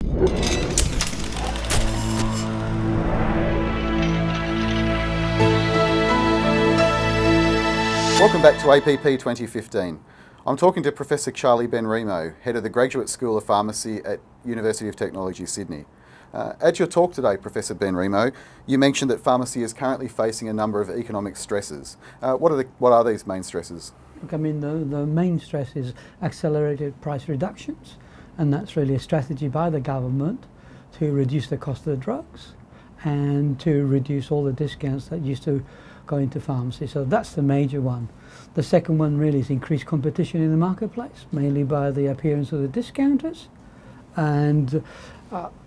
Welcome back to APP 2015. I'm talking to Professor Charlie Benrimoj, Head of the Graduate School of Pharmacy at University of Technology, Sydney. At your talk today, Professor Benrimoj, you mentioned that pharmacy is currently facing a number of economic stresses. What are these main stresses? Look, I mean, the main stress is accelerated price reductions, and that's really a strategy by the government to reduce the cost of the drugs and to reduce all the discounts that used to go into pharmacy. So that's the major one. The second one really is increased competition in the marketplace, mainly by the appearance of the discounters. And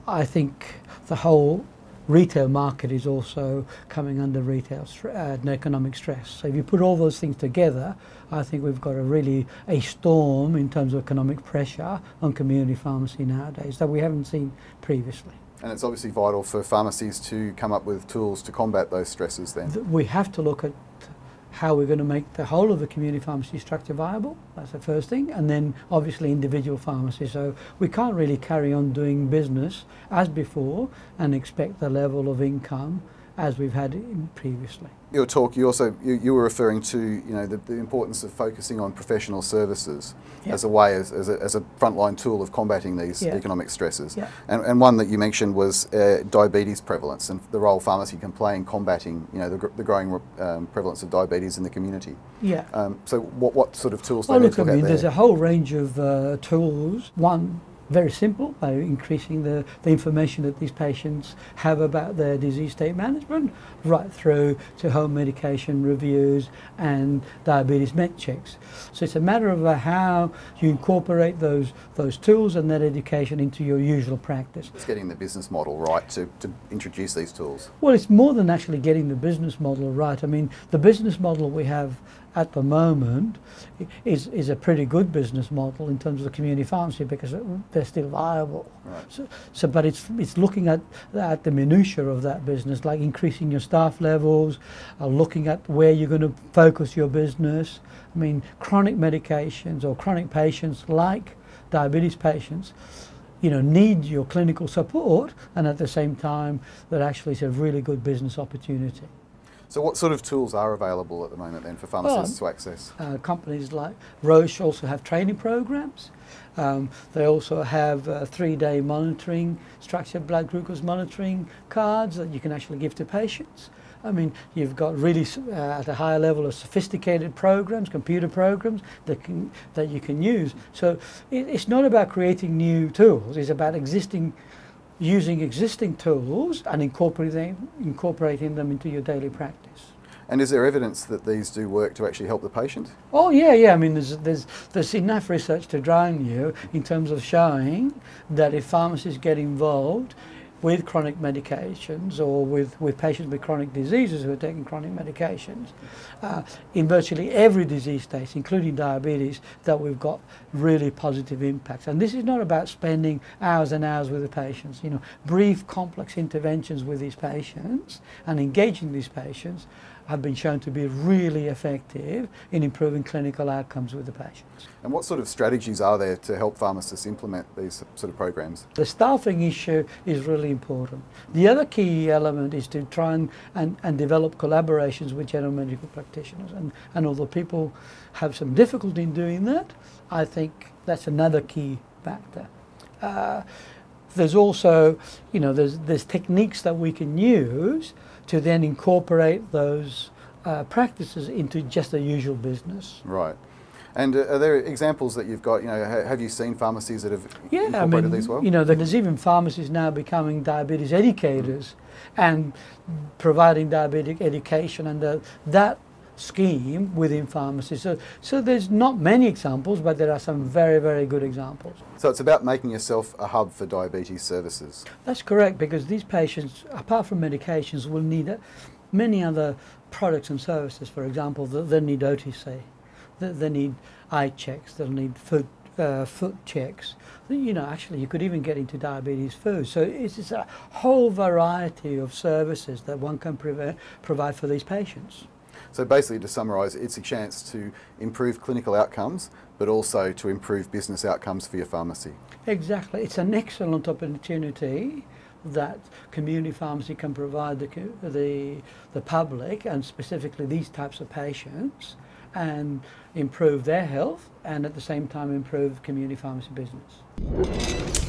I think the whole retail market is also coming under economic stress. So if you put all those things together, I think we've got a storm in terms of economic pressure on community pharmacy nowadays that we haven't seen previously. And it's obviously vital for pharmacies to come up with tools to combat those stresses then. We have to look at how we're going to make the whole of the community pharmacy structure viable. That's the first thing. And then obviously individual pharmacies. So we can't really carry on doing business as before and expect the level of income as we've had previously. Your talk, you were referring to the importance of focusing on professional services as a way, as a frontline tool of combating these economic stresses. And one that you mentioned was diabetes prevalence and the role pharmacy can play in combating the growing prevalence of diabetes in the community. So what sort of tools do they need to look at there? There's a whole range of tools. One, very simple, by increasing the information that these patients have about their disease state management, right through to home medication reviews and diabetes med checks. So it's a matter of how you incorporate those tools and that education into your usual practice. It's getting the business model right to introduce these tools. Well, it's more than actually getting the business model right. I mean, the business model we have at the moment is a pretty good business model in terms of the community pharmacy because they're still viable. Right. But it's looking at the minutiae of that business, like increasing your staff levels, looking at where you're going to focus your business. I mean, chronic medications or chronic patients like diabetes patients, need your clinical support, and at the same time, that actually is a really good business opportunity. So what sort of tools are available at the moment then for pharmacists to access? Companies like Roche also have training programs. They also have 3-day monitoring, structured blood glucose monitoring cards that you can actually give to patients. I mean, you've got really at a higher level of sophisticated programs, computer programs that you can use. So it's not about creating new tools, it's about using existing tools and incorporating them into your daily practice. And is there evidence that these do work to actually help the patient? Oh yeah. I mean, there's enough research to drown you in terms of showing that if pharmacists get involved with chronic medications or with patients with chronic diseases who are taking chronic medications, in virtually every disease state, including diabetes, that we've got really positive impacts. And this is not about spending hours and hours with the patients. Brief, complex interventions with these patients and engaging these patients have been shown to be really effective in improving clinical outcomes with the patients. And what sort of strategies are there to help pharmacists implement these sort of programs? The staffing issue is really important. The other key element is to try and develop collaborations with general medical practitioners. And although people have some difficulty in doing that, I think that's another key factor. There's also, there's techniques that we can use to then incorporate those practices into just the usual business. Right. And are there examples that you've got, have you seen pharmacies that have incorporated these well? There's even pharmacies now becoming diabetes educators and providing diabetic education under that scheme within pharmacies. So there's not many examples, but there are some very, very good examples. So it's about making yourself a hub for diabetes services. That's correct, because these patients, apart from medications, will need many other products and services. For example, they'll need OTC, they need eye checks, they'll need foot checks. Actually you could even get into diabetes food. So it's a whole variety of services that one can provide for these patients. So basically, to summarise, it's a chance to improve clinical outcomes, but also to improve business outcomes for your pharmacy. Exactly. It's an excellent opportunity that community pharmacy can provide the public, and specifically these types of patients, and improve their health and at the same time improve community pharmacy business.